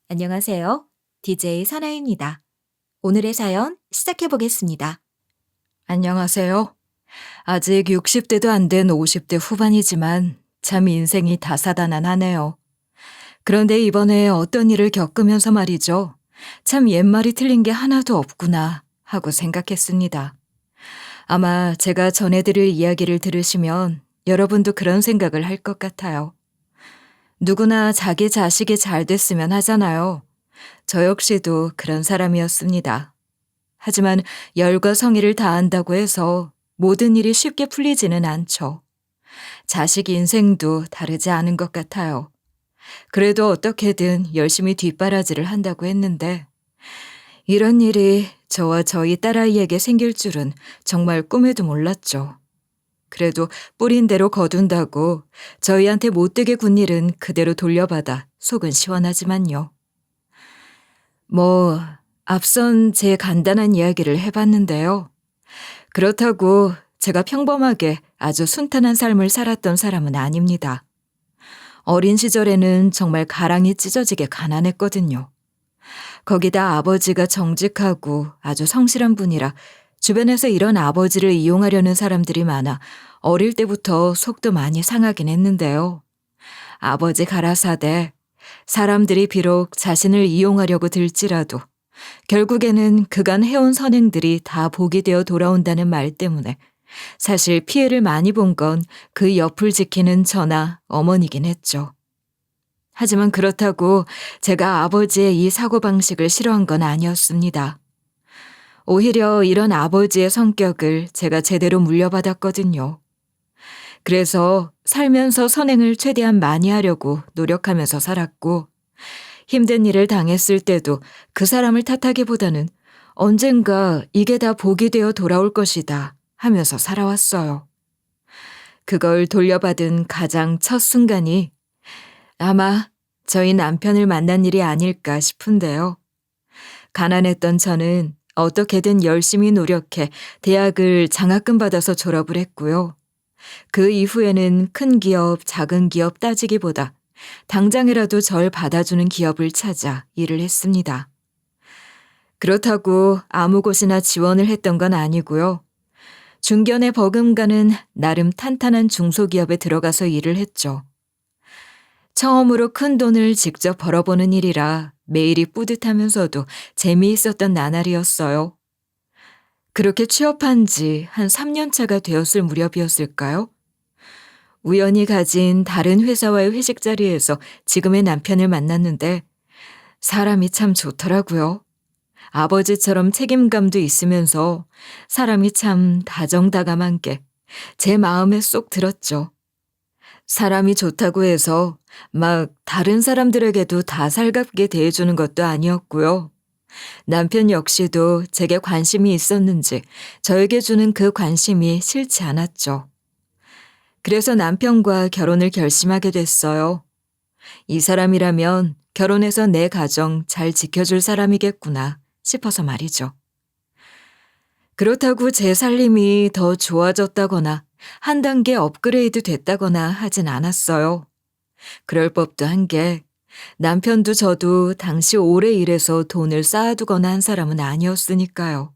안녕하세요. DJ 선아입니다. 오늘의 사연 시작해 보겠습니다. 안녕하세요. 아직 60대도 안 된 50대 후반이지만 참 인생이 다사다난하네요. 그런데 이번에 어떤 일을 겪으면서 말이죠. 참 옛말이 틀린 게 하나도 없구나 하고 생각했습니다. 아마 제가 전해드릴 이야기를 들으시면 여러분도 그런 생각을 할 것 같아요. 누구나 자기 자식이 잘 됐으면 하잖아요. 저 역시도 그런 사람이었습니다. 하지만 열과 성의를 다한다고 해서 모든 일이 쉽게 풀리지는 않죠. 자식 인생도 다르지 않은 것 같아요. 그래도 어떻게든 열심히 뒷바라지를 한다고 했는데 이런 일이 저와 저희 딸아이에게 생길 줄은 정말 꿈에도 몰랐죠. 그래도 뿌린 대로 거둔다고 저희한테 못되게 군 일은 그대로 돌려받아 속은 시원하지만요. 앞선 제 간단한 이야기를 해봤는데요. 그렇다고 제가 평범하게 아주 순탄한 삶을 살았던 사람은 아닙니다. 어린 시절에는 정말 가랑이 찢어지게 가난했거든요. 거기다 아버지가 정직하고 아주 성실한 분이라 주변에서 이런 아버지를 이용하려는 사람들이 많아 어릴 때부터 속도 많이 상하긴 했는데요. 아버지 가라사대 사람들이 비록 자신을 이용하려고 들지라도 결국에는 그간 해온 선행들이 다 복이 되어 돌아온다는 말 때문에 사실 피해를 많이 본 건 그 옆을 지키는 저나 어머니긴 했죠. 하지만 그렇다고 제가 아버지의 이 사고방식을 싫어한 건 아니었습니다. 오히려 이런 아버지의 성격을 제가 제대로 물려받았거든요. 그래서 살면서 선행을 최대한 많이 하려고 노력하면서 살았고 힘든 일을 당했을 때도 그 사람을 탓하기보다는 언젠가 이게 다 복이 되어 돌아올 것이다 하면서 살아왔어요. 그걸 돌려받은 가장 첫 순간이 아마 저희 남편을 만난 일이 아닐까 싶은데요. 가난했던 저는 어떻게든 열심히 노력해 대학을 장학금 받아서 졸업을 했고요. 그 이후에는 큰 기업, 작은 기업 따지기보다 당장이라도 절 받아주는 기업을 찾아 일을 했습니다. 그렇다고 아무 곳이나 지원을 했던 건 아니고요. 중견에 버금가는 나름 탄탄한 중소기업에 들어가서 일을 했죠. 처음으로 큰 돈을 직접 벌어보는 일이라 매일이 뿌듯하면서도 재미있었던 나날이었어요. 그렇게 취업한 지 한 3년 차가 되었을 무렵이었을까요? 우연히 가진 다른 회사와의 회식 자리에서 지금의 남편을 만났는데 사람이 참 좋더라고요. 아버지처럼 책임감도 있으면서 사람이 참 다정다감한 게 제 마음에 쏙 들었죠. 사람이 좋다고 해서 막 다른 사람들에게도 다 살갑게 대해주는 것도 아니었고요. 남편 역시도 제게 관심이 있었는지 저에게 주는 그 관심이 싫지 않았죠. 그래서 남편과 결혼을 결심하게 됐어요. 이 사람이라면 결혼해서 내 가정 잘 지켜줄 사람이겠구나 싶어서 말이죠. 그렇다고 제 살림이 더 좋아졌다거나 한 단계 업그레이드 됐다거나 하진 않았어요. 그럴 법도 한 게 남편도 저도 당시 오래 일해서 돈을 쌓아두거나 한 사람은 아니었으니까요.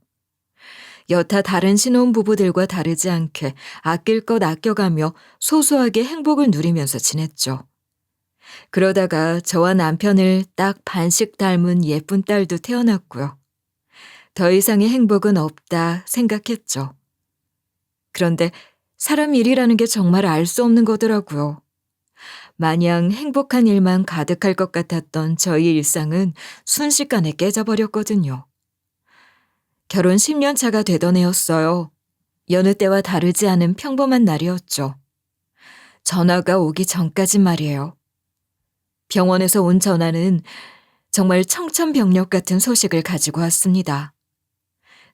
여타 다른 신혼부부들과 다르지 않게 아낄 것 아껴가며 소소하게 행복을 누리면서 지냈죠. 그러다가 저와 남편을 딱 반씩 닮은 예쁜 딸도 태어났고요. 더 이상의 행복은 없다 생각했죠. 그런데 사람 일이라는 게 정말 알 수 없는 거더라고요. 마냥 행복한 일만 가득할 것 같았던 저희 일상은 순식간에 깨져버렸거든요. 결혼 10년 차가 되던 해였어요. 여느 때와 다르지 않은 평범한 날이었죠. 전화가 오기 전까진 말이에요. 병원에서 온 전화는 정말 청천벽력 같은 소식을 가지고 왔습니다.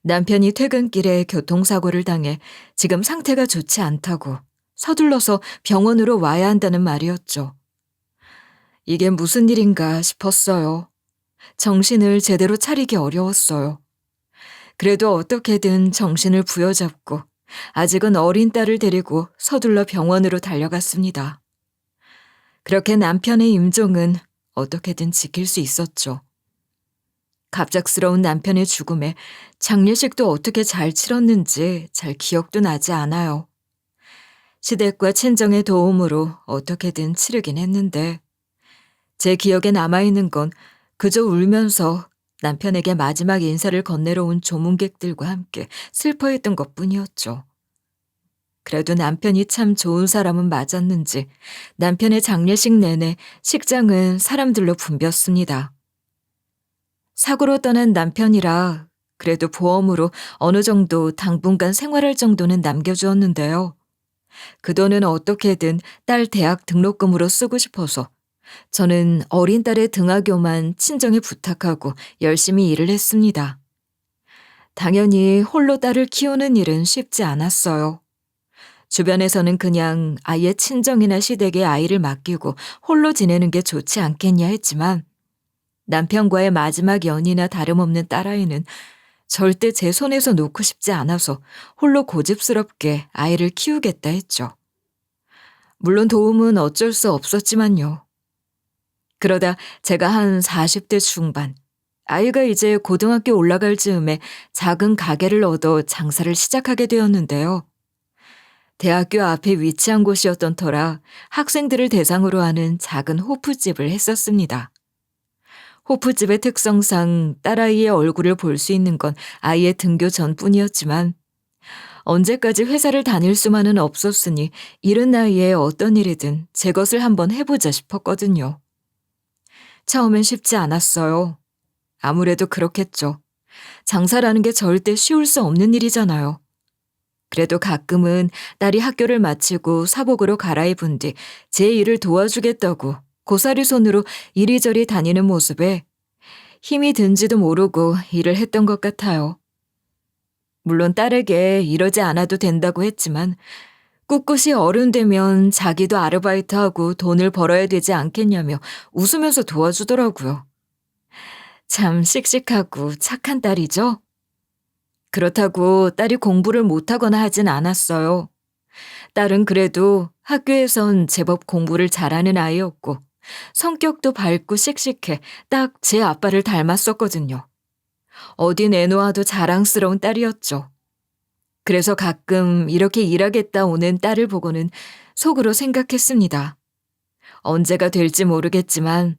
남편이 퇴근길에 교통사고를 당해 지금 상태가 좋지 않다고 서둘러서 병원으로 와야 한다는 말이었죠. 이게 무슨 일인가 싶었어요. 정신을 제대로 차리기 어려웠어요. 그래도 어떻게든 정신을 부여잡고 아직은 어린 딸을 데리고 서둘러 병원으로 달려갔습니다. 그렇게 남편의 임종은 어떻게든 지킬 수 있었죠. 갑작스러운 남편의 죽음에 장례식도 어떻게 잘 치렀는지 잘 기억도 나지 않아요. 시댁과 친정의 도움으로 어떻게든 치르긴 했는데 제 기억에 남아있는 건 그저 울면서 남편에게 마지막 인사를 건네러 온 조문객들과 함께 슬퍼했던 것뿐이었죠. 그래도 남편이 참 좋은 사람은 맞았는지 남편의 장례식 내내 식장은 사람들로 붐볐습니다. 사고로 떠난 남편이라 그래도 보험으로 어느 정도 당분간 생활할 정도는 남겨주었는데요. 그 돈은 어떻게든 딸 대학 등록금으로 쓰고 싶어서 저는 어린 딸의 등하교만 친정에 부탁하고 열심히 일을 했습니다. 당연히 홀로 딸을 키우는 일은 쉽지 않았어요. 주변에서는 그냥 아예 친정이나 시댁에 아이를 맡기고 홀로 지내는 게 좋지 않겠냐 했지만 남편과의 마지막 연이나 다름없는 딸아이는 절대 제 손에서 놓고 싶지 않아서 홀로 고집스럽게 아이를 키우겠다 했죠. 물론 도움은 어쩔 수 없었지만요. 그러다 제가 한 40대 중반, 아이가 이제 고등학교 올라갈 즈음에 작은 가게를 얻어 장사를 시작하게 되었는데요. 대학교 앞에 위치한 곳이었던 터라 학생들을 대상으로 하는 작은 호프집을 했었습니다. 호프집의 특성상 딸아이의 얼굴을 볼 수 있는 건 아이의 등교 전뿐이었지만 언제까지 회사를 다닐 수만은 없었으니 이른 나이에 어떤 일이든 제 것을 한번 해보자 싶었거든요. 처음엔 쉽지 않았어요. 아무래도 그렇겠죠. 장사라는 게 절대 쉬울 수 없는 일이잖아요. 그래도 가끔은 딸이 학교를 마치고 사복으로 갈아입은 뒤 제 일을 도와주겠다고 고사리 손으로 이리저리 다니는 모습에 힘이 든지도 모르고 일을 했던 것 같아요. 물론 딸에게 이러지 않아도 된다고 했지만 꿋꿋이 어른 되면 자기도 아르바이트하고 돈을 벌어야 되지 않겠냐며 웃으면서 도와주더라고요. 참 씩씩하고 착한 딸이죠? 그렇다고 딸이 공부를 못하거나 하진 않았어요. 딸은 그래도 학교에선 제법 공부를 잘하는 아이였고 성격도 밝고 씩씩해 딱 제 아빠를 닮았었거든요. 어디 내놓아도 자랑스러운 딸이었죠. 그래서 가끔 이렇게 일하겠다 오는 딸을 보고는 속으로 생각했습니다. 언제가 될지 모르겠지만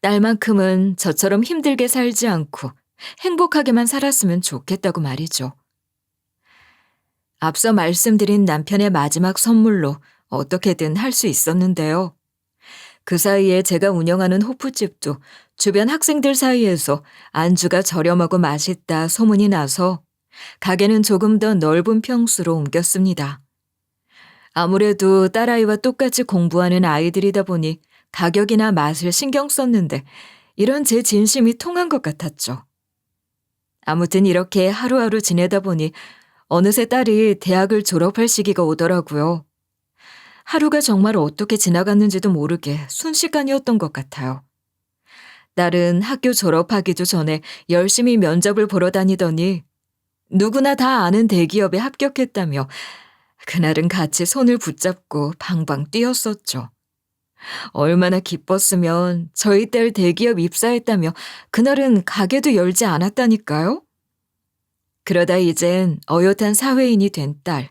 딸만큼은 저처럼 힘들게 살지 않고 행복하게만 살았으면 좋겠다고 말이죠. 앞서 말씀드린 남편의 마지막 선물로 어떻게든 할 수 있었는데요. 그 사이에 제가 운영하는 호프집도 주변 학생들 사이에서 안주가 저렴하고 맛있다 소문이 나서 가게는 조금 더 넓은 평수로 옮겼습니다. 아무래도 딸아이와 똑같이 공부하는 아이들이다 보니 가격이나 맛을 신경 썼는데 이런 제 진심이 통한 것 같았죠. 아무튼 이렇게 하루하루 지내다 보니 어느새 딸이 대학을 졸업할 시기가 오더라고요. 하루가 정말 어떻게 지나갔는지도 모르게 순식간이었던 것 같아요. 딸은 학교 졸업하기도 전에 열심히 면접을 보러 다니더니 누구나 다 아는 대기업에 합격했다며 그날은 같이 손을 붙잡고 방방 뛰었었죠. 얼마나 기뻤으면 저희 딸 대기업 입사했다며 그날은 가게도 열지 않았다니까요. 그러다 이젠 어엿한 사회인이 된 딸.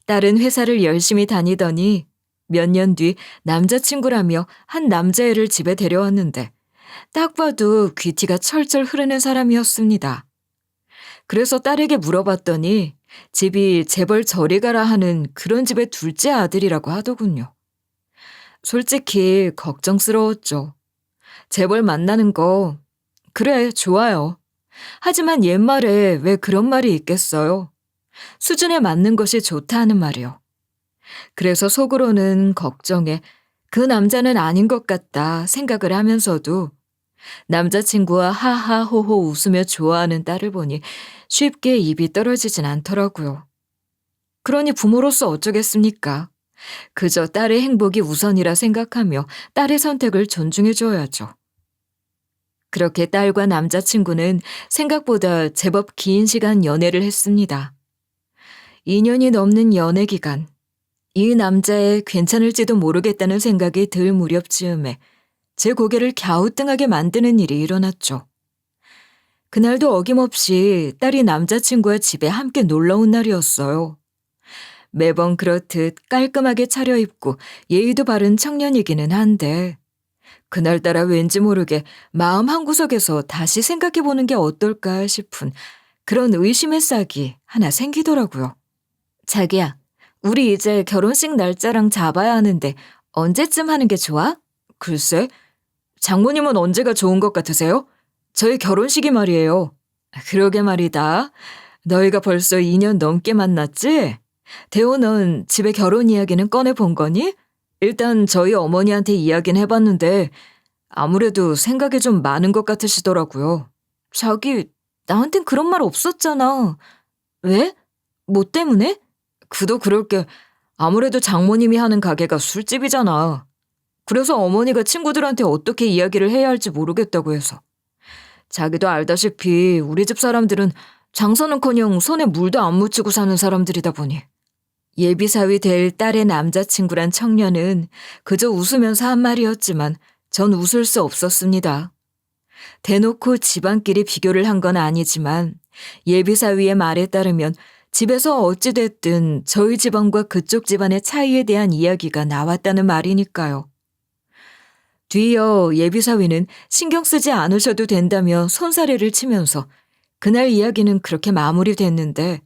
딸은 회사를 열심히 다니더니 몇 년 뒤 남자친구라며 한 남자애를 집에 데려왔는데 딱 봐도 귀티가 철철 흐르는 사람이었습니다. 그래서 딸에게 물어봤더니 집이 재벌 저리 가라 하는 그런 집의 둘째 아들이라고 하더군요. 솔직히 걱정스러웠죠. 재벌 만나는 거 그래 좋아요. 하지만 옛말에 왜 그런 말이 있겠어요. 수준에 맞는 것이 좋다 하는 말이요. 그래서 속으로는 걱정에 그 남자는 아닌 것 같다 생각을 하면서도 남자친구와 하하호호 웃으며 좋아하는 딸을 보니 쉽게 입이 떨어지진 않더라고요. 그러니 부모로서 어쩌겠습니까? 그저 딸의 행복이 우선이라 생각하며 딸의 선택을 존중해줘야죠. 그렇게 딸과 남자친구는 생각보다 제법 긴 시간 연애를 했습니다. 2년이 넘는 연애 기간, 이 남자애 괜찮을지도 모르겠다는 생각이 들 무렵 즈음에 제 고개를 갸우뚱하게 만드는 일이 일어났죠. 그날도 어김없이 딸이 남자친구와 집에 함께 놀러 온 날이었어요. 매번 그렇듯 깔끔하게 차려입고 예의도 바른 청년이기는 한데 그날따라 왠지 모르게 마음 한구석에서 다시 생각해보는 게 어떨까 싶은 그런 의심의 싹이 하나 생기더라고요. 자기야, 우리 이제 결혼식 날짜랑 잡아야 하는데 언제쯤 하는 게 좋아? 글쎄, 장모님은 언제가 좋은 것 같으세요? 저희 결혼식이 말이에요. 그러게 말이다. 너희가 벌써 2년 넘게 만났지? 대호 넌 집에 결혼 이야기는 꺼내본 거니? 일단 저희 어머니한테 이야기는 해봤는데 아무래도 생각이 좀 많은 것 같으시더라고요. 자기, 나한텐 그런 말 없었잖아. 왜? 뭐 때문에? 그도 그럴 게 아무래도 장모님이 하는 가게가 술집이잖아. 그래서 어머니가 친구들한테 어떻게 이야기를 해야 할지 모르겠다고 해서. 자기도 알다시피 우리 집 사람들은 장사는커녕 손에 물도 안 묻히고 사는 사람들이다 보니. 예비사위 될 딸의 남자친구란 청년은 그저 웃으면서 한 말이었지만 전 웃을 수 없었습니다. 대놓고 집안끼리 비교를 한 건 아니지만 예비사위의 말에 따르면 집에서 어찌됐든 저희 집안과 그쪽 집안의 차이에 대한 이야기가 나왔다는 말이니까요. 뒤이어 예비사위는 신경 쓰지 않으셔도 된다며 손사래를 치면서 그날 이야기는 그렇게 마무리됐는데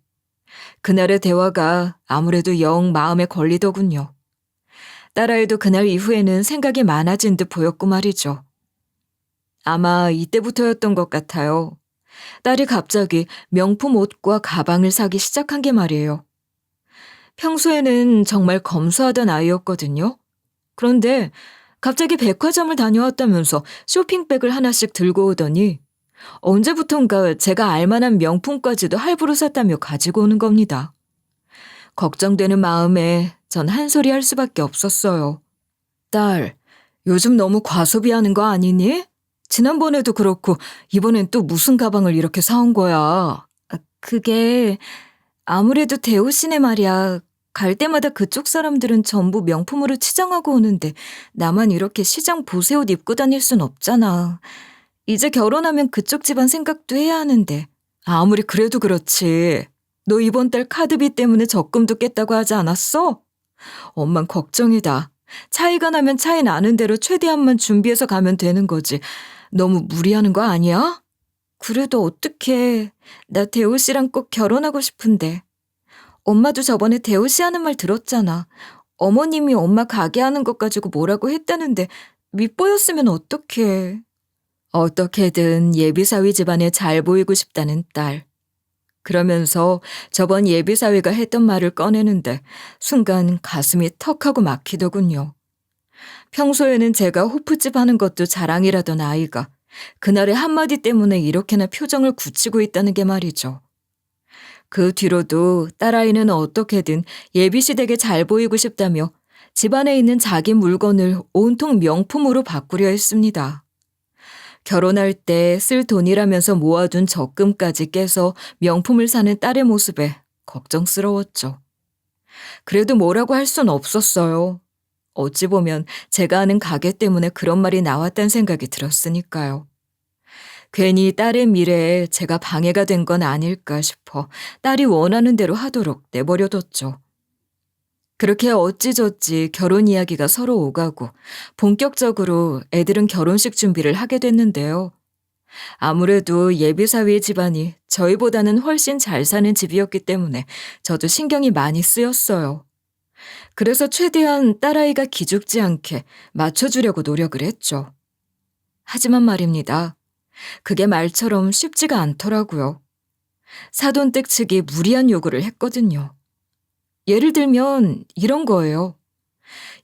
그날의 대화가 아무래도 영 마음에 걸리더군요. 딸아이도 그날 이후에는 생각이 많아진 듯 보였고 말이죠. 아마 이때부터였던 것 같아요. 딸이 갑자기 명품 옷과 가방을 사기 시작한 게 말이에요. 평소에는 정말 검소하던 아이였거든요. 그런데 갑자기 백화점을 다녀왔다면서 쇼핑백을 하나씩 들고 오더니 언제부턴가 제가 알만한 명품까지도 할부로 샀다며 가지고 오는 겁니다. 걱정되는 마음에 전 한 소리 할 수밖에 없었어요. 딸, 요즘 너무 과소비하는 거 아니니? 지난번에도 그렇고 이번엔 또 무슨 가방을 이렇게 사온 거야? 그게 아무래도 대호 씨네 말이야. 갈 때마다 그쪽 사람들은 전부 명품으로 치장하고 오는데 나만 이렇게 시장 보세 옷 입고 다닐 순 없잖아. 이제 결혼하면 그쪽 집안 생각도 해야 하는데. 아무리 그래도 그렇지. 너 이번 달 카드비 때문에 적금도 깼다고 하지 않았어? 엄만 걱정이다. 차이가 나면 차이 나는 대로 최대한만 준비해서 가면 되는 거지. 너무 무리하는 거 아니야? 그래도 어떡해. 나 대호 씨랑 꼭 결혼하고 싶은데. 엄마도 저번에 대호 씨 하는 말 들었잖아. 어머님이 엄마 가게 하는 것 가지고 뭐라고 했다는데 밉보였으면 어떡해. 어떻게든 예비사위 집안에 잘 보이고 싶다는 딸. 그러면서 저번 예비사위가 했던 말을 꺼내는데 순간 가슴이 턱하고 막히더군요. 평소에는 제가 호프집 하는 것도 자랑이라던 아이가 그날의 한마디 때문에 이렇게나 표정을 굳히고 있다는 게 말이죠. 그 뒤로도 딸아이는 어떻게든 예비시댁에 잘 보이고 싶다며 집안에 있는 자기 물건을 온통 명품으로 바꾸려 했습니다. 결혼할 때 쓸 돈이라면서 모아둔 적금까지 깨서 명품을 사는 딸의 모습에 걱정스러웠죠. 그래도 뭐라고 할 순 없었어요. 어찌 보면 제가 하는 가게 때문에 그런 말이 나왔다는 생각이 들었으니까요. 괜히 딸의 미래에 제가 방해가 된 건 아닐까 싶어 딸이 원하는 대로 하도록 내버려뒀죠. 그렇게 어찌저찌 결혼 이야기가 서로 오가고 본격적으로 애들은 결혼식 준비를 하게 됐는데요. 아무래도 예비사위의 집안이 저희보다는 훨씬 잘 사는 집이었기 때문에 저도 신경이 많이 쓰였어요. 그래서 최대한 딸아이가 기죽지 않게 맞춰주려고 노력을 했죠. 하지만 말입니다. 그게 말처럼 쉽지가 않더라고요. 사돈댁 측이 무리한 요구를 했거든요. 예를 들면 이런 거예요.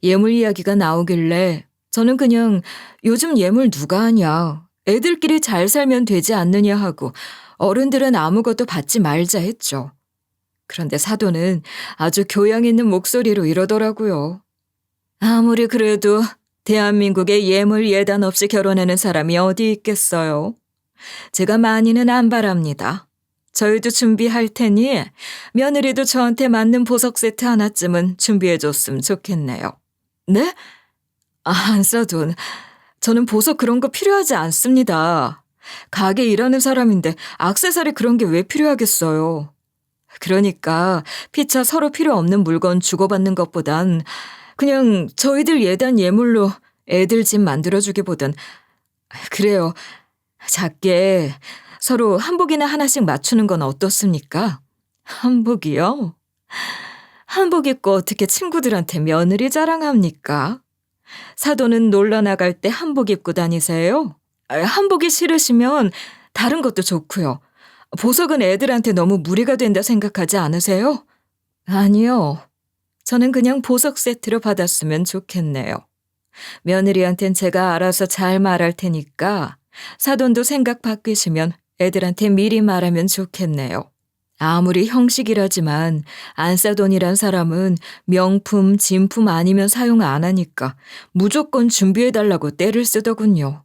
예물 이야기가 나오길래 저는 그냥 요즘 예물 누가 하냐, 애들끼리 잘 살면 되지 않느냐 하고 어른들은 아무것도 받지 말자 했죠. 그런데 사돈은 아주 교양 있는 목소리로 이러더라고요. 아무리 그래도 대한민국에 예물 예단 없이 결혼하는 사람이 어디 있겠어요. 제가 많이는 안 바랍니다. 저희도 준비할 테니 며느리도 저한테 맞는 보석 세트 하나쯤은 준비해줬으면 좋겠네요. 네? 한사돈, 저는 보석 그런 거 필요하지 않습니다. 가게 일하는 사람인데 액세서리 그런 게 왜 필요하겠어요. 그러니까 피차 서로 필요 없는 물건 주고받는 것보단 그냥 저희들 예단 예물로 애들 집 만들어주기보단 그래요. 작게 서로 한복이나 하나씩 맞추는 건 어떻습니까? 한복이요? 한복 입고 어떻게 친구들한테 며느리 자랑합니까? 사돈은 놀러 나갈 때 한복 입고 다니세요? 한복이 싫으시면 다른 것도 좋고요. 보석은 애들한테 너무 무리가 된다 생각하지 않으세요? 아니요. 저는 그냥 보석 세트로 받았으면 좋겠네요. 며느리한텐 제가 알아서 잘 말할 테니까 사돈도 생각 바뀌시면 애들한테 미리 말하면 좋겠네요. 아무리 형식이라지만 안사돈이란 사람은 명품, 진품 아니면 사용 안 하니까 무조건 준비해달라고 떼를 쓰더군요.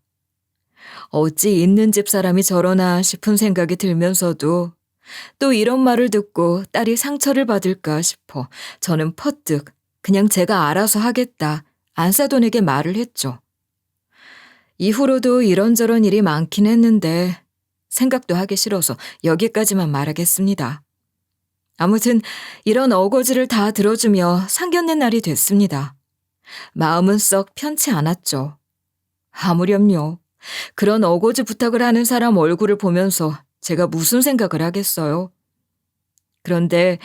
어찌 있는 집 사람이 저러나 싶은 생각이 들면서도 또 이런 말을 듣고 딸이 상처를 받을까 싶어 저는 퍼뜩 그냥 제가 알아서 하겠다 안사돈에게 말을 했죠. 이후로도 이런저런 일이 많긴 했는데 생각도 하기 싫어서 여기까지만 말하겠습니다. 아무튼 이런 어거지를 다 들어주며 상견례 날이 됐습니다. 마음은 썩 편치 않았죠. 아무렴요. 그런 어거지 부탁을 하는 사람 얼굴을 보면서 제가 무슨 생각을 하겠어요. 그런데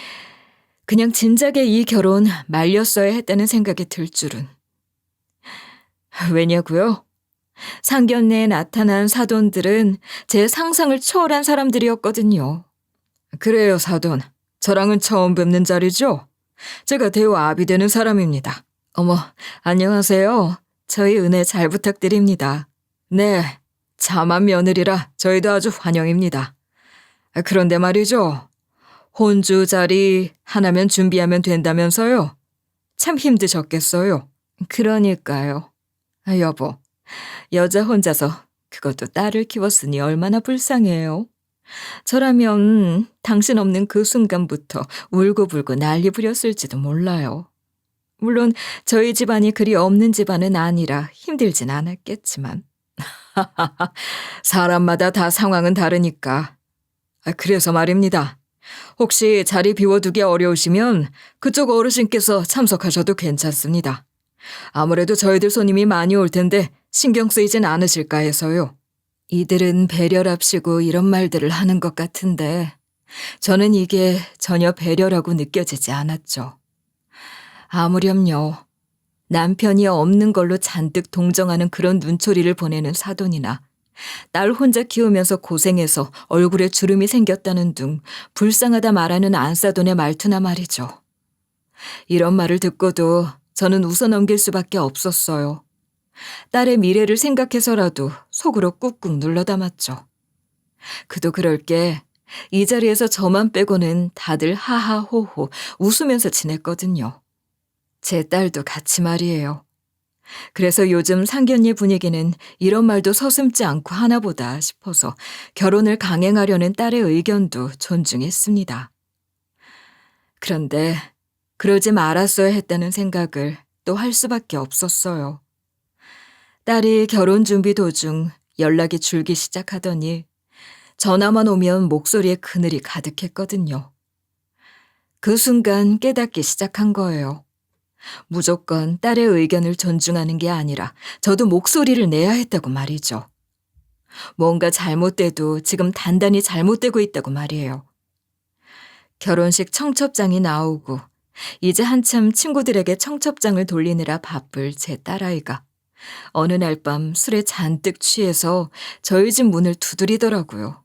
그냥 진작에 이 결혼 말렸어야 했다는 생각이 들 줄은. 왜냐고요? 상견례에 나타난 사돈들은 제 상상을 초월한 사람들이었거든요. 그래요, 사돈. 저랑은 처음 뵙는 자리죠? 제가 대우 아비 되는 사람입니다. 어머, 안녕하세요. 저희 은혜 잘 부탁드립니다. 네, 자만 며느리라 저희도 아주 환영입니다. 그런데 말이죠. 혼주 자리 하나면 준비하면 된다면서요? 참 힘드셨겠어요. 그러니까요. 여보, 여자 혼자서 그것도 딸을 키웠으니 얼마나 불쌍해요. 저라면 당신 없는 그 순간부터 울고불고 난리 부렸을지도 몰라요. 물론 저희 집안이 그리 없는 집안은 아니라 힘들진 않았겠지만. 사람마다 다 상황은 다르니까. 그래서 말입니다. 혹시 자리 비워두기 어려우시면 그쪽 어르신께서 참석하셔도 괜찮습니다. 아무래도 저희들 손님이 많이 올 텐데 신경 쓰이진 않으실까 해서요. 이들은 배려랍시고 이런 말들을 하는 것 같은데 저는 이게 전혀 배려라고 느껴지지 않았죠. 아무렴요. 남편이 없는 걸로 잔뜩 동정하는 그런 눈초리를 보내는 사돈이나 딸 혼자 키우면서 고생해서 얼굴에 주름이 생겼다는 둥 불쌍하다 말하는 안사돈의 말투나 말이죠. 이런 말을 듣고도 저는 웃어넘길 수밖에 없었어요. 딸의 미래를 생각해서라도 속으로 꾹꾹 눌러 담았죠. 그도 그럴 게 이 자리에서 저만 빼고는 다들 하하호호 웃으면서 지냈거든요. 제 딸도 같이 말이에요. 그래서 요즘 상견례 분위기는 이런 말도 서슴지 않고 하나보다 싶어서 결혼을 강행하려는 딸의 의견도 존중했습니다. 그런데 그러지 말았어야 했다는 생각을 또 할 수밖에 없었어요. 딸이 결혼 준비 도중 연락이 줄기 시작하더니 전화만 오면 목소리에 그늘이 가득했거든요. 그 순간 깨닫기 시작한 거예요. 무조건 딸의 의견을 존중하는 게 아니라 저도 목소리를 내야 했다고 말이죠. 뭔가 잘못돼도 지금 단단히 잘못되고 있다고 말이에요. 결혼식 청첩장이 나오고 이제 한참 친구들에게 청첩장을 돌리느라 바쁠 제 딸아이가 어느 날 밤 술에 잔뜩 취해서 저희 집 문을 두드리더라고요.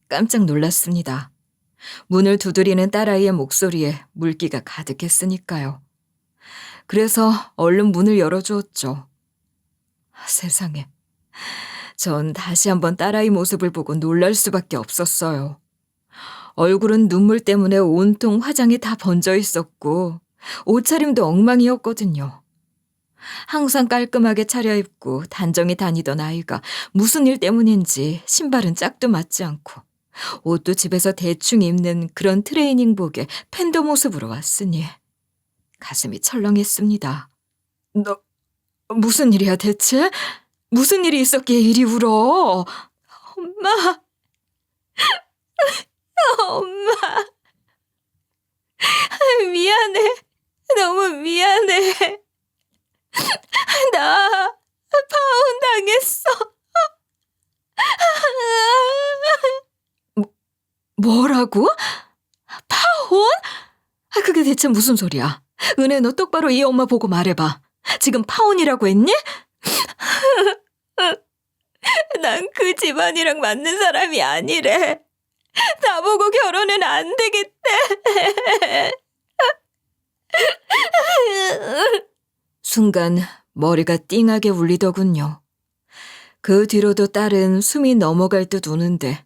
깜짝 놀랐습니다. 문을 두드리는 딸아이의 목소리에 물기가 가득했으니까요. 그래서 얼른 문을 열어주었죠. 세상에. 전 다시 한번 딸아이 모습을 보고 놀랄 수밖에 없었어요. 얼굴은 눈물 때문에 온통 화장이 다 번져 있었고 옷차림도 엉망이었거든요. 항상 깔끔하게 차려입고 단정히 다니던 아이가 무슨 일 때문인지 신발은 짝도 맞지 않고 옷도 집에서 대충 입는 그런 트레이닝복에 팬더 모습으로 왔으니 가슴이 철렁했습니다. 너 무슨 일이야 대체? 무슨 일이 있었기에 이리 울어? 엄마, 엄마, 미안해. 너무 미안해. 나 파혼 당했어. 뭐라고? 파혼? 그게 대체 무슨 소리야? 은혜, 너 똑바로 이 엄마 보고 말해봐. 지금 파혼이라고 했니? 난 그 집안이랑 맞는 사람이 아니래. 나보고 결혼은 안 되겠대. 순간 머리가 띵하게 울리더군요. 그 뒤로도 딸은 숨이 넘어갈 듯 우는데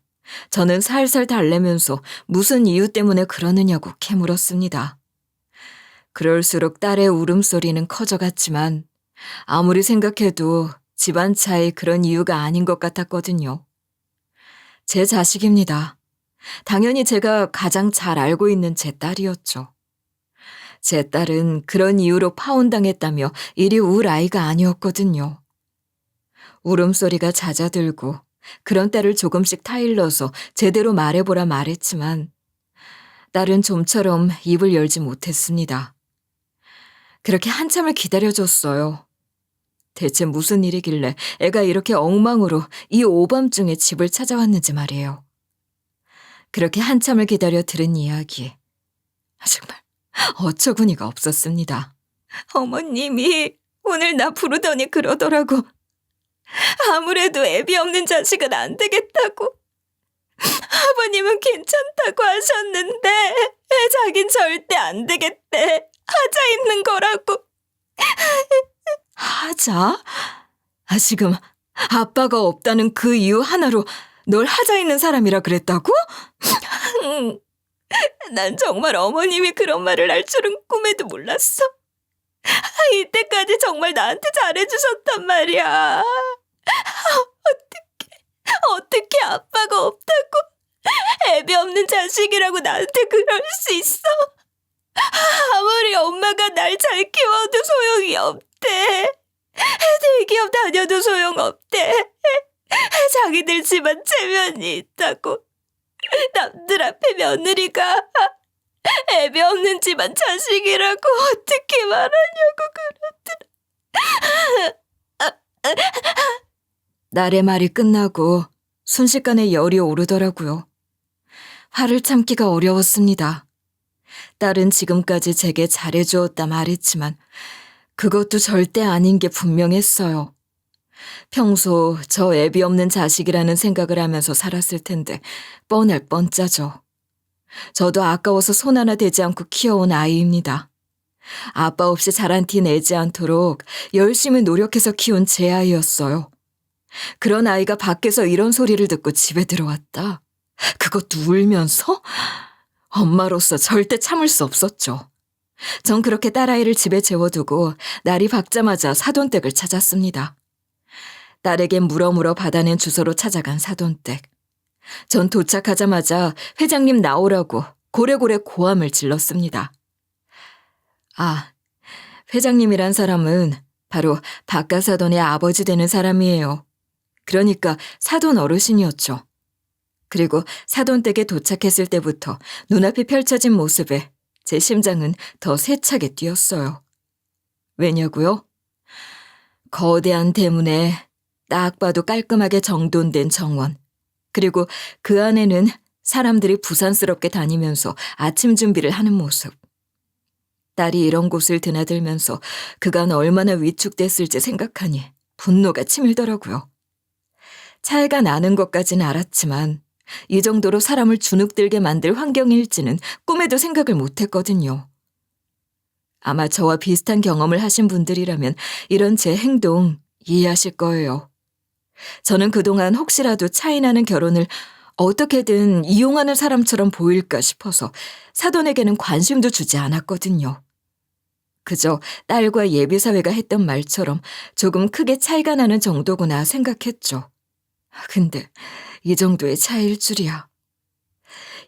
저는 살살 달래면서 무슨 이유 때문에 그러느냐고 캐물었습니다. 그럴수록 딸의 울음소리는 커져갔지만 아무리 생각해도 집안 차이 그런 이유가 아닌 것 같았거든요. 제 자식입니다. 당연히 제가 가장 잘 알고 있는 제 딸이었죠. 제 딸은 그런 이유로 파혼당했다며 이리 울 아이가 아니었거든요. 울음소리가 잦아들고 그런 딸을 조금씩 타일러서 제대로 말해보라 말했지만 딸은 좀처럼 입을 열지 못했습니다. 그렇게 한참을 기다려줬어요. 대체 무슨 일이길래 애가 이렇게 엉망으로 이 오밤중에 집을 찾아왔는지 말이에요. 그렇게 한참을 기다려 들은 이야기. 정말 어처구니가 없었습니다. 어머님이 오늘 나 부르더니 그러더라고. 아무래도 애비 없는 자식은 안 되겠다고. 아버님은 괜찮다고 하셨는데 자긴 절대 안 되겠대. 하자 있는 거라고. 하자? 지금 아빠가 없다는 그 이유 하나로 널 하자 있는 사람이라 그랬다고? 난 정말 어머님이 그런 말을 할 줄은 꿈에도 몰랐어. 이때까지 정말 나한테 잘해주셨단 말이야. 어떻게 아빠가 없다고 애비 없는 자식이라고 나한테 그럴 수 있어? 아무리 엄마가 날 잘 키워도 소용이 없대. 대기업 다녀도 소용없대. 자기들 집안 체면이 있다고. 남들 앞에 며느리가 애비 없는 집안 자식이라고 어떻게 말하냐고 그러더라. 딸의 말이 끝나고 순식간에 열이 오르더라고요. 화를 참기가 어려웠습니다. 딸은 지금까지 제게 잘해주었다 말했지만 그것도 절대 아닌 게 분명했어요. 평소 저 애비 없는 자식이라는 생각을 하면서 살았을 텐데 뻔할 뻔짜죠. 저도 아까워서 손 하나 대지 않고 키워온 아이입니다. 아빠 없이 자란 티 내지 않도록 열심히 노력해서 키운 제 아이였어요. 그런 아이가 밖에서 이런 소리를 듣고 집에 들어왔다. 그것도 울면서? 엄마로서 절대 참을 수 없었죠. 전 그렇게 딸아이를 집에 재워두고 날이 밝자마자 사돈댁을 찾았습니다. 딸에게 물어물어 받아낸 주소로 찾아간 사돈댁. 전 도착하자마자 회장님 나오라고 고래고래 고함을 질렀습니다. 회장님이란 사람은 바로 박가사돈의 아버지 되는 사람이에요. 그러니까 사돈 어르신이었죠. 그리고 사돈댁에 도착했을 때부터 눈앞이 펼쳐진 모습에 제 심장은 더 세차게 뛰었어요. 왜냐고요? 거대한 대문에 딱 봐도 깔끔하게 정돈된 정원, 그리고 그 안에는 사람들이 부산스럽게 다니면서 아침 준비를 하는 모습. 딸이 이런 곳을 드나들면서 그간 얼마나 위축됐을지 생각하니 분노가 치밀더라고요. 차이가 나는 것까지는 알았지만 이 정도로 사람을 주눅들게 만들 환경일지는 꿈에도 생각을 못했거든요. 아마 저와 비슷한 경험을 하신 분들이라면 이런 제 행동 이해하실 거예요. 저는 그동안 혹시라도 차이나는 결혼을 어떻게든 이용하는 사람처럼 보일까 싶어서 사돈에게는 관심도 주지 않았거든요. 그저 딸과 예비사회가 했던 말처럼 조금 크게 차이가 나는 정도구나 생각했죠. 근데 이 정도의 차이일 줄이야.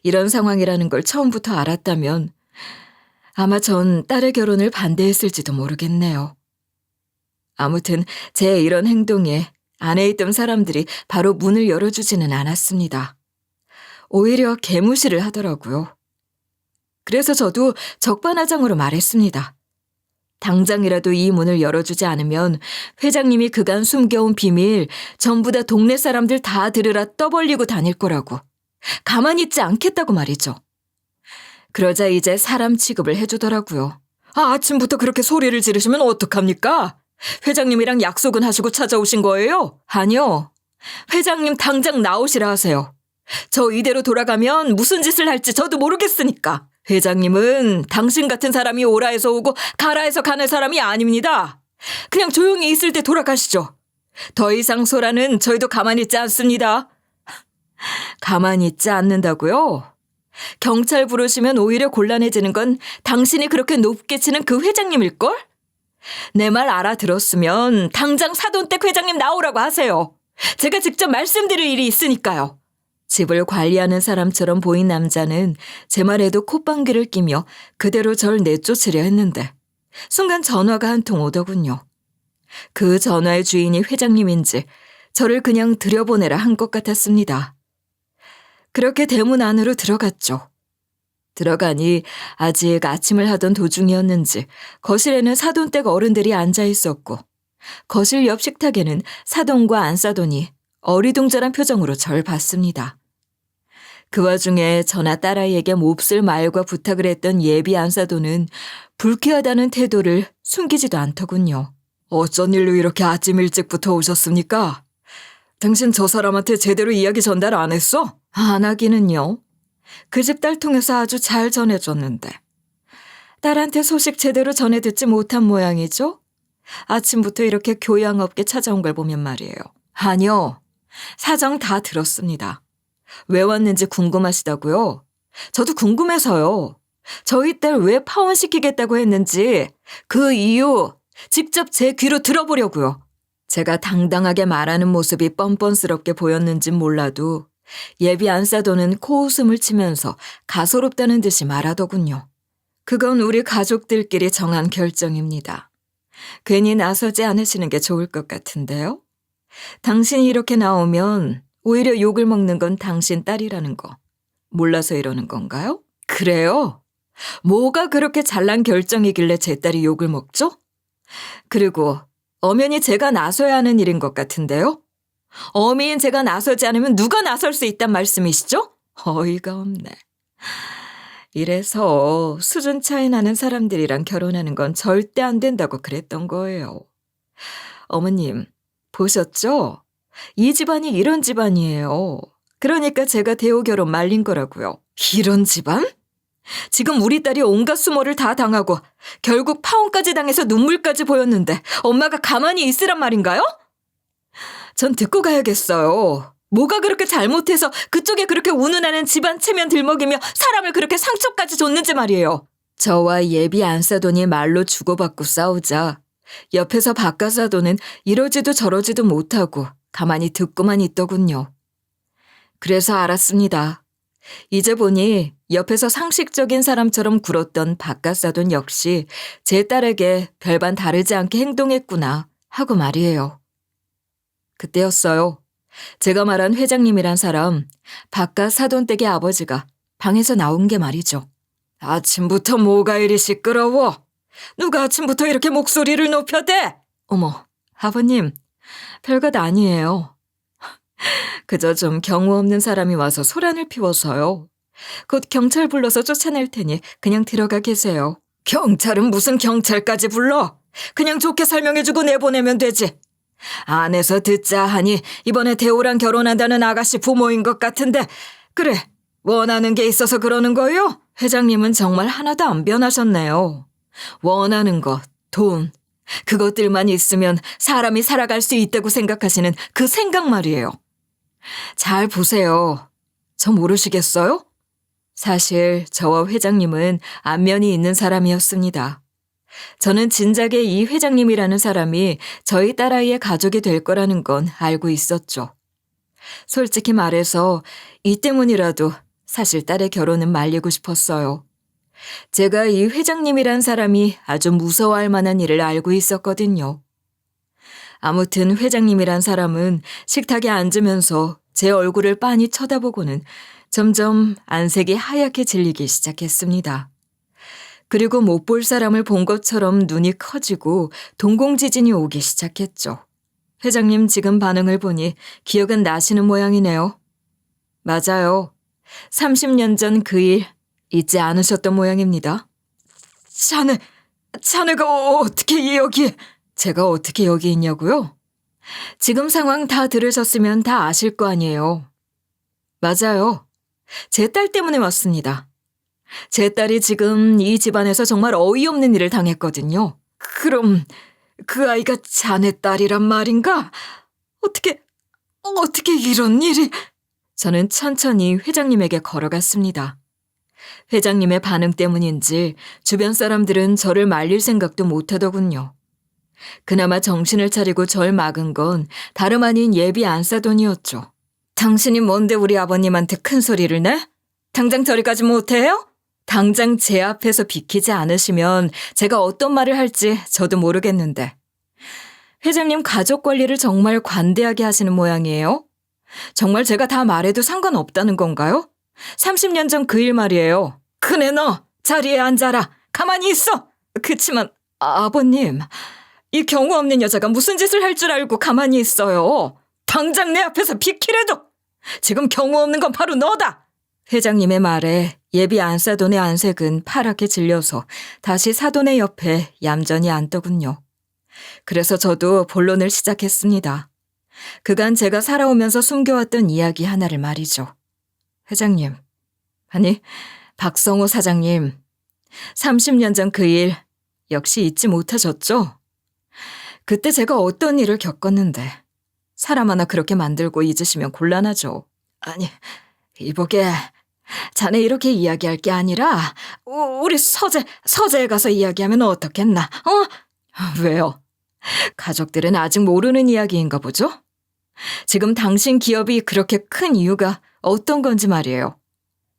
이런 상황이라는 걸 처음부터 알았다면 아마 전 딸의 결혼을 반대했을지도 모르겠네요. 아무튼 제 이런 행동에 안에 있던 사람들이 바로 문을 열어주지는 않았습니다. 오히려 개무시를 하더라고요. 그래서 저도 적반하장으로 말했습니다. 당장이라도 이 문을 열어주지 않으면 회장님이 그간 숨겨온 비밀 전부 다 동네 사람들 다 들으라 떠벌리고 다닐 거라고. 가만히 있지 않겠다고 말이죠. 그러자 이제 사람 취급을 해주더라고요. 아침부터 그렇게 소리를 지르시면 어떡합니까? 회장님이랑 약속은 하시고 찾아오신 거예요? 아니요. 회장님 당장 나오시라 하세요. 저 이대로 돌아가면 무슨 짓을 할지 저도 모르겠으니까. 회장님은 당신 같은 사람이 오라 해서 오고 가라 해서 가는 사람이 아닙니다. 그냥 조용히 있을 때 돌아가시죠. 더 이상 소라는 저희도 가만히 있지 않습니다. 가만히 있지 않는다고요? 경찰 부르시면 오히려 곤란해지는 건 당신이 그렇게 높게 치는 그 회장님일걸? 내 말 알아들었으면 당장 사돈댁 회장님 나오라고 하세요. 제가 직접 말씀드릴 일이 있으니까요. 집을 관리하는 사람처럼 보인 남자는 제 말에도 콧방귀를 끼며 그대로 절 내쫓으려 했는데 순간 전화가 한 통 오더군요. 그 전화의 주인이 회장님인지 저를 그냥 들여보내라 한 것 같았습니다. 그렇게 대문 안으로 들어갔죠. 들어가니 아직 아침을 하던 도중이었는지 거실에는 사돈댁 어른들이 앉아 있었고 거실 옆 식탁에는 사돈과 안사돈이 어리둥절한 표정으로 절 봤습니다. 그 와중에 저나 딸아이에게 몹쓸 말과 부탁을 했던 예비 안사돈은 불쾌하다는 태도를 숨기지도 않더군요. 어쩐 일로 이렇게 아침 일찍부터 오셨습니까? 당신 저 사람한테 제대로 이야기 전달 안 했어? 안 하기는요. 그 집 딸 통해서 아주 잘 전해줬는데. 딸한테 소식 제대로 전해 듣지 못한 모양이죠? 아침부터 이렇게 교양 없게 찾아온 걸 보면 말이에요. 아니요. 사정 다 들었습니다. 왜 왔는지 궁금하시다고요? 저도 궁금해서요. 저희 딸 왜 파혼시키겠다고 했는지 그 이유 직접 제 귀로 들어보려고요. 제가 당당하게 말하는 모습이 뻔뻔스럽게 보였는진 몰라도 예비 안사돈은 코웃음을 치면서 가소롭다는 듯이 말하더군요. 그건 우리 가족들끼리 정한 결정입니다. 괜히 나서지 않으시는 게 좋을 것 같은데요. 당신이 이렇게 나오면 오히려 욕을 먹는 건 당신 딸이라는 거 몰라서 이러는 건가요? 그래요? 뭐가 그렇게 잘난 결정이길래 제 딸이 욕을 먹죠? 그리고 엄연히 제가 나서야 하는 일인 것 같은데요? 어미인 제가 나서지 않으면 누가 나설 수 있단 말씀이시죠? 어이가 없네. 이래서 수준 차이 나는 사람들이랑 결혼하는 건 절대 안 된다고 그랬던 거예요. 어머님, 보셨죠? 이 집안이 이런 집안이에요. 그러니까 제가 대호 결혼 말린 거라고요. 이런 집안? 지금 우리 딸이 온갖 수모를 다 당하고 결국 파혼까지 당해서 눈물까지 보였는데 엄마가 가만히 있으란 말인가요? 전 듣고 가야겠어요. 뭐가 그렇게 잘못해서 그쪽에 그렇게 운운하는 집안 체면 들먹이며 사람을 그렇게 상처까지 줬는지 말이에요. 저와 예비 안사돈이 말로 주고받고 싸우자 옆에서 박가사돈은 이러지도 저러지도 못하고 가만히 듣고만 있더군요. 그래서 알았습니다. 이제 보니 옆에서 상식적인 사람처럼 굴었던 박가사돈 역시 제 딸에게 별반 다르지 않게 행동했구나 하고 말이에요. 그때였어요. 제가 말한 회장님이란 사람, 박가사돈댁의 아버지가 방에서 나온 게 말이죠. 아침부터 뭐가 이리 시끄러워? 누가 아침부터 이렇게 목소리를 높여대? 어머, 아버님, 별것 아니에요. 그저 좀 경우 없는 사람이 와서 소란을 피워서요. 곧 경찰 불러서 쫓아낼 테니 그냥 들어가 계세요. 경찰은 무슨 경찰까지 불러? 그냥 좋게 설명해주고 내보내면 되지. 안에서 듣자 하니 이번에 대호랑 결혼한다는 아가씨 부모인 것 같은데 그래, 원하는 게 있어서 그러는 거요? 회장님은 정말 하나도 안 변하셨네요. 원하는 것, 돈, 그것들만 있으면 사람이 살아갈 수 있다고 생각하시는 그 생각 말이에요. 잘 보세요. 저 모르시겠어요? 사실 저와 회장님은 안면이 있는 사람이었습니다. 저는 진작에 이 회장님이라는 사람이 저희 딸아이의 가족이 될 거라는 건 알고 있었죠. 솔직히 말해서 이 때문이라도 사실 딸의 결혼은 말리고 싶었어요. 제가 이 회장님이란 사람이 아주 무서워할 만한 일을 알고 있었거든요. 아무튼 회장님이란 사람은 식탁에 앉으면서 제 얼굴을 빤히 쳐다보고는 점점 안색이 하얗게 질리기 시작했습니다. 그리고 못 볼 사람을 본 것처럼 눈이 커지고 동공지진이 오기 시작했죠. 회장님 지금 반응을 보니 기억은 나시는 모양이네요. 맞아요. 30년 전 그 일 잊지 않으셨던 모양입니다. 자네가 어떻게 여기... 제가 어떻게 여기 있냐고요? 지금 상황 다 들으셨으면 다 아실 거 아니에요. 맞아요. 제 딸 때문에 왔습니다. 제 딸이 지금 이 집안에서 정말 어이없는 일을 당했거든요. 그럼 그 아이가 자네 딸이란 말인가? 어떻게 이런 일이... 저는 천천히 회장님에게 걸어갔습니다. 회장님의 반응 때문인지 주변 사람들은 저를 말릴 생각도 못하더군요. 그나마 정신을 차리고 절 막은 건 다름 아닌 예비 안사돈이었죠. 당신이 뭔데 우리 아버님한테 큰 소리를 내? 당장 저리 가지 못해요? 당장 제 앞에서 비키지 않으시면 제가 어떤 말을 할지 저도 모르겠는데. 회장님 가족 관리를 정말 관대하게 하시는 모양이에요. 정말 제가 다 말해도 상관없다는 건가요? 30년 전 그 일 말이에요. 그네 너 자리에 앉아라. 가만히 있어. 그치만 아버님, 이 경우 없는 여자가 무슨 짓을 할 줄 알고 가만히 있어요. 당장 내 앞에서 비키래도. 지금 경우 없는 건 바로 너다. 회장님의 말에 예비 안사돈의 안색은 파랗게 질려서 다시 사돈의 옆에 얌전히 앉더군요. 그래서 저도 본론을 시작했습니다. 그간 제가 살아오면서 숨겨왔던 이야기 하나를 말이죠. 회장님, 아니 박성호 사장님, 30년 전 그 일 역시 잊지 못하셨죠? 그때 제가 어떤 일을 겪었는데 사람 하나 그렇게 만들고 잊으시면 곤란하죠. 아니, 이보게, 자네 이렇게 이야기할 게 아니라 우리 서재에 가서 이야기하면 어떻겠나? 왜요? 가족들은 아직 모르는 이야기인가 보죠? 지금 당신 기업이 그렇게 큰 이유가 어떤 건지 말이에요.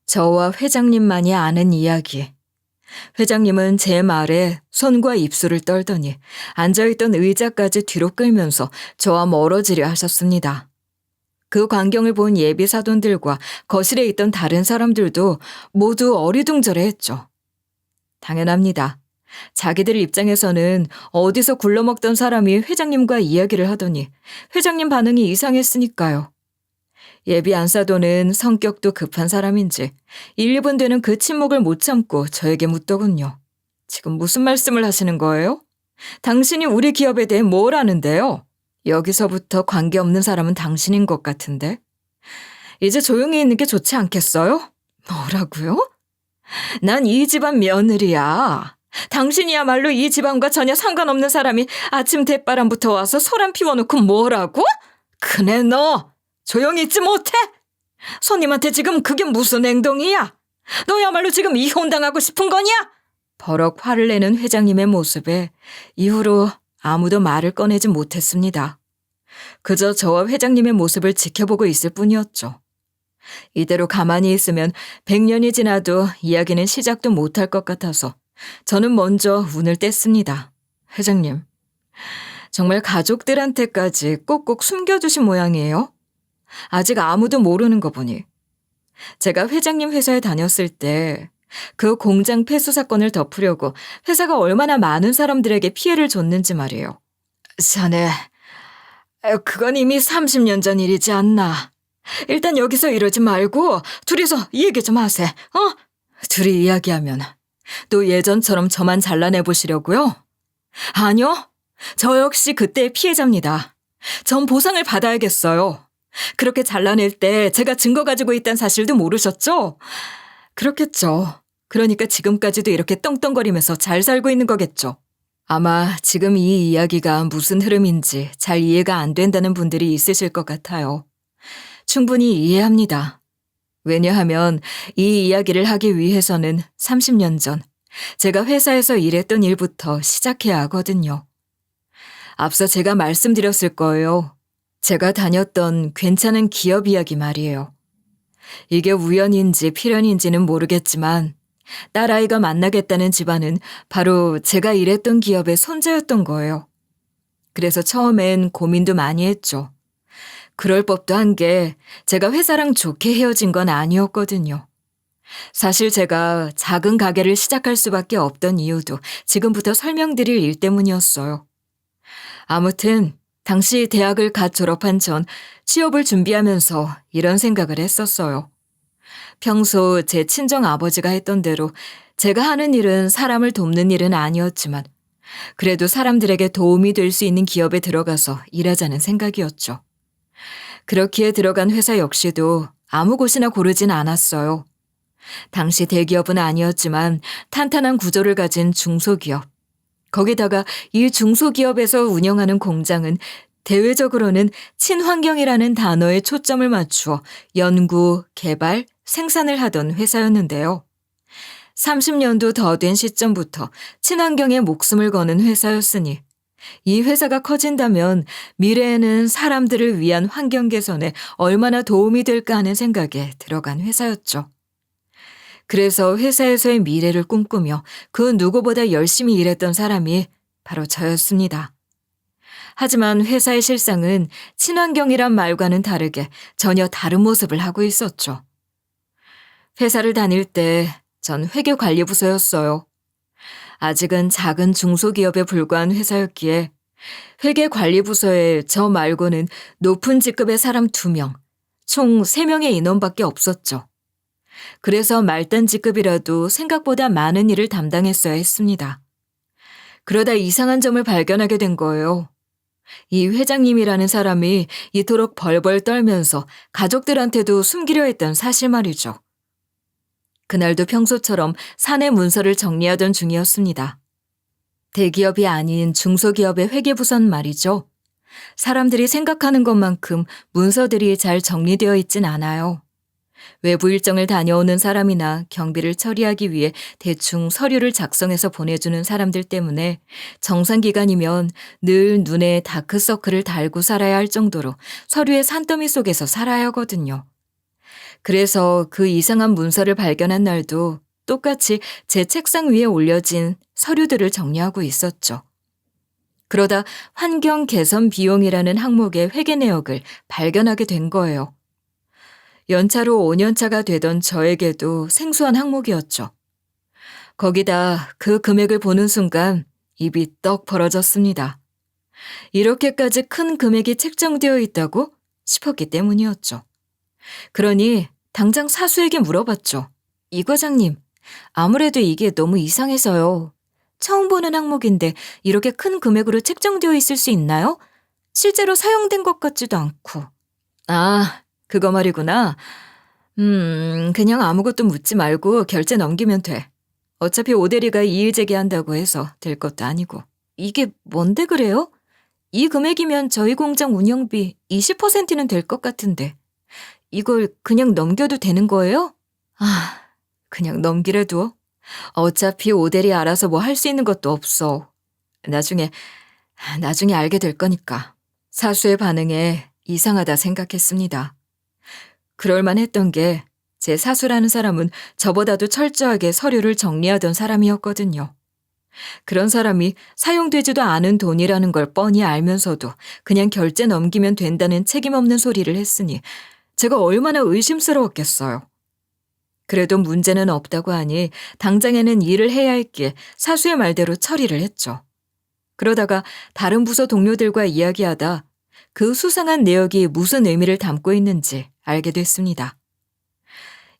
저와 회장님만이 아는 이야기. 회장님은 제 말에 손과 입술을 떨더니 앉아있던 의자까지 뒤로 끌면서 저와 멀어지려 하셨습니다. 그 광경을 본 예비 사돈들과 거실에 있던 다른 사람들도 모두 어리둥절해했죠. 당연합니다. 자기들 입장에서는 어디서 굴러먹던 사람이 회장님과 이야기를 하더니 회장님 반응이 이상했으니까요. 예비 안사돈은 성격도 급한 사람인지 1, 2분 되는 그 침묵을 못 참고 저에게 묻더군요. 지금 무슨 말씀을 하시는 거예요? 당신이 우리 기업에 대해 뭘 아는데요? 여기서부터 관계없는 사람은 당신인 것 같은데. 이제 조용히 있는 게 좋지 않겠어요? 뭐라고요? 난 이 집안 며느리야. 당신이야말로 이 집안과 전혀 상관없는 사람이 아침 대바람부터 와서 소란 피워놓고 뭐라고? 그네 너 조용히 있지 못해? 손님한테 지금 그게 무슨 행동이야? 너야말로 지금 이혼당하고 싶은 거냐? 버럭 화를 내는 회장님의 모습에 이후로 아무도 말을 꺼내지 못했습니다. 그저 저와 회장님의 모습을 지켜보고 있을 뿐이었죠. 이대로 가만히 있으면 100년이 지나도 이야기는 시작도 못할 것 같아서 저는 먼저 운을 뗐습니다. 회장님, 정말 가족들한테까지 꼭꼭 숨겨두신 모양이에요? 아직 아무도 모르는 거 보니. 제가 회장님 회사에 다녔을 때 그 공장 폐수 사건을 덮으려고 회사가 얼마나 많은 사람들에게 피해를 줬는지 말이에요. 자네, 그건 이미 30년 전 일이지 않나. 일단 여기서 이러지 말고 둘이서 얘기 좀 하세. 둘이 이야기하면 또 예전처럼 저만 잘라내보시려고요? 아니요. 저 역시 그때의 피해자입니다. 전 보상을 받아야겠어요. 그렇게 잘라낼 때 제가 증거 가지고 있다는 사실도 모르셨죠? 그렇겠죠. 그러니까 지금까지도 이렇게 떵떵거리면서 잘 살고 있는 거겠죠. 아마 지금 이 이야기가 무슨 흐름인지 잘 이해가 안 된다는 분들이 있으실 것 같아요. 충분히 이해합니다. 왜냐하면 이 이야기를 하기 위해서는 30년 전 제가 회사에서 일했던 일부터 시작해야 하거든요. 앞서 제가 말씀드렸을 거예요. 제가 다녔던 괜찮은 기업 이야기 말이에요. 이게 우연인지 필연인지는 모르겠지만 딸아이가 만나겠다는 집안은 바로 제가 일했던 기업의 손자였던 거예요. 그래서 처음엔 고민도 많이 했죠. 그럴 법도 한 게 제가 회사랑 좋게 헤어진 건 아니었거든요. 사실 제가 작은 가게를 시작할 수밖에 없던 이유도 지금부터 설명드릴 일 때문이었어요. 아무튼 당시 대학을 갓 졸업한 전 취업을 준비하면서 이런 생각을 했었어요. 평소 제 친정 아버지가 했던 대로 제가 하는 일은 사람을 돕는 일은 아니었지만 그래도 사람들에게 도움이 될 수 있는 기업에 들어가서 일하자는 생각이었죠. 그렇기에 들어간 회사 역시도 아무 곳이나 고르진 않았어요. 당시 대기업은 아니었지만 탄탄한 구조를 가진 중소기업. 거기다가 이 중소기업에서 운영하는 공장은 대외적으로는 친환경이라는 단어에 초점을 맞추어 연구, 개발, 생산을 하던 회사였는데요. 30년도 더 된 시점부터 친환경에 목숨을 거는 회사였으니 이 회사가 커진다면 미래에는 사람들을 위한 환경 개선에 얼마나 도움이 될까 하는 생각에 들어간 회사였죠. 그래서 회사에서의 미래를 꿈꾸며 그 누구보다 열심히 일했던 사람이 바로 저였습니다. 하지만 회사의 실상은 친환경이란 말과는 다르게 전혀 다른 모습을 하고 있었죠. 회사를 다닐 때 전 회계관리부서였어요. 아직은 작은 중소기업에 불과한 회사였기에 회계관리부서에 저 말고는 높은 직급의 사람 2명, 총 3명의 인원밖에 없었죠. 그래서 말단 직급이라도 생각보다 많은 일을 담당했어야 했습니다. 그러다 이상한 점을 발견하게 된 거예요. 이 회장님이라는 사람이 이토록 벌벌 떨면서 가족들한테도 숨기려 했던 사실 말이죠. 그날도 평소처럼 사내 문서를 정리하던 중이었습니다. 대기업이 아닌 중소기업의 회계부서는 말이죠. 사람들이 생각하는 것만큼 문서들이 잘 정리되어 있진 않아요. 외부 일정을 다녀오는 사람이나 경비를 처리하기 위해 대충 서류를 작성해서 보내주는 사람들 때문에 정상기간이면 늘 눈에 다크서클을 달고 살아야 할 정도로 서류의 산더미 속에서 살아야 하거든요. 그래서 그 이상한 문서를 발견한 날도 똑같이 제 책상 위에 올려진 서류들을 정리하고 있었죠. 그러다 환경 개선 비용이라는 항목의 회계 내역을 발견하게 된 거예요. 연차로 5년차가 되던 저에게도 생소한 항목이었죠. 거기다 그 금액을 보는 순간 입이 떡 벌어졌습니다. 이렇게까지 큰 금액이 책정되어 있다고 싶었기 때문이었죠. 그러니 당장 사수에게 물어봤죠. 이 과장님, 아무래도 이게 너무 이상해서요. 처음 보는 항목인데 이렇게 큰 금액으로 책정되어 있을 수 있나요? 실제로 사용된 것 같지도 않고. 아, 그거 말이구나. 그냥 아무것도 묻지 말고 결제 넘기면 돼. 어차피 오대리가 이의 제기한다고 해서 될 것도 아니고. 이게 뭔데 그래요? 이 금액이면 저희 공장 운영비 20%는 될 것 같은데. 이걸 그냥 넘겨도 되는 거예요? 아, 그냥 넘기래도. 어차피 오대리 알아서 뭐 할 수 있는 것도 없어. 나중에 알게 될 거니까. 사수의 반응에 이상하다 생각했습니다. 그럴만 했던 게 제 사수라는 사람은 저보다도 철저하게 서류를 정리하던 사람이었거든요. 그런 사람이 사용되지도 않은 돈이라는 걸 뻔히 알면서도 그냥 결제 넘기면 된다는 책임 없는 소리를 했으니 제가 얼마나 의심스러웠겠어요. 그래도 문제는 없다고 하니 당장에는 일을 해야 했기에 사수의 말대로 처리를 했죠. 그러다가 다른 부서 동료들과 이야기하다 그 수상한 내역이 무슨 의미를 담고 있는지 알게 됐습니다.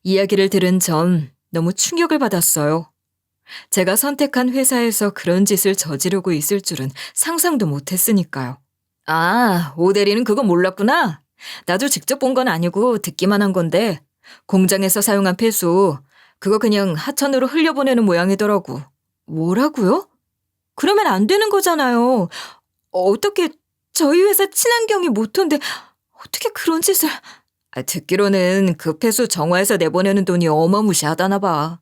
이야기를 들은 전 너무 충격을 받았어요. 제가 선택한 회사에서 그런 짓을 저지르고 있을 줄은 상상도 못했으니까요. 아, 오대리는 그거 몰랐구나. 나도 직접 본 건 아니고 듣기만 한 건데 공장에서 사용한 폐수 그거 그냥 하천으로 흘려보내는 모양이더라고. 뭐라고요? 그러면 안 되는 거잖아요. 어떻게 저희 회사 친환경이 모토인데 어떻게 그런 짓을... 듣기로는 그 폐수 정화해서 내보내는 돈이 어마무시하다나 봐.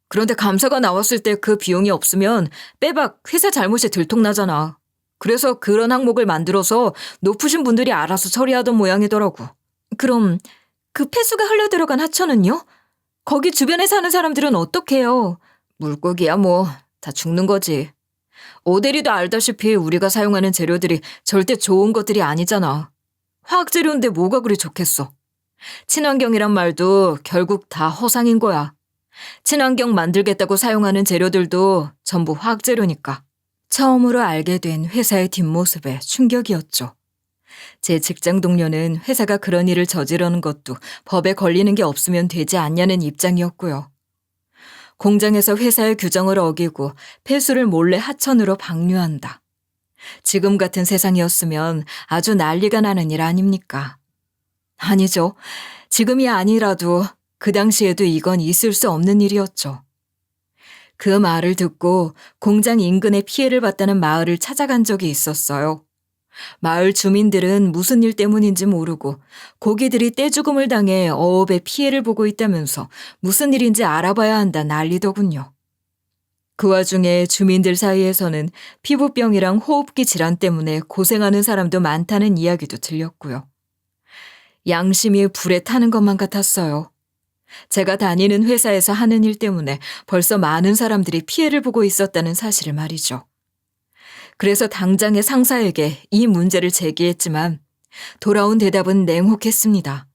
그런데 감사가 나왔을 때 그 비용이 없으면 빼박 회사 잘못이 들통나잖아. 그래서 그런 항목을 만들어서 높으신 분들이 알아서 처리하던 모양이더라고. 그럼 그 폐수가 흘러들어간 하천은요? 거기 주변에 사는 사람들은 어떻게 해요? 물고기야 뭐 다 죽는 거지. 오대리도 알다시피 우리가 사용하는 재료들이 절대 좋은 것들이 아니잖아. 화학재료인데 뭐가 그리 좋겠어. 친환경이란 말도 결국 다 허상인 거야. 친환경 만들겠다고 사용하는 재료들도 전부 화학재료니까. 처음으로 알게 된 회사의 뒷모습에 충격이었죠. 제 직장 동료는 회사가 그런 일을 저지르는 것도 법에 걸리는 게 없으면 되지 않냐는 입장이었고요. 공장에서 회사의 규정을 어기고 폐수를 몰래 하천으로 방류한다. 지금 같은 세상이었으면 아주 난리가 나는 일 아닙니까? 아니죠. 지금이 아니라도 그 당시에도 이건 있을 수 없는 일이었죠. 그 말을 듣고 공장 인근에 피해를 봤다는 마을을 찾아간 적이 있었어요. 마을 주민들은 무슨 일 때문인지 모르고 고기들이 떼죽음을 당해 어업에 피해를 보고 있다면서 무슨 일인지 알아봐야 한다 난리더군요. 그 와중에 주민들 사이에서는 피부병이랑 호흡기 질환 때문에 고생하는 사람도 많다는 이야기도 들렸고요. 양심이 불에 타는 것만 같았어요. 제가 다니는 회사에서 하는 일 때문에 벌써 많은 사람들이 피해를 보고 있었다는 사실을 말이죠. 그래서 당장의 상사에게 이 문제를 제기했지만 돌아온 대답은 냉혹했습니다.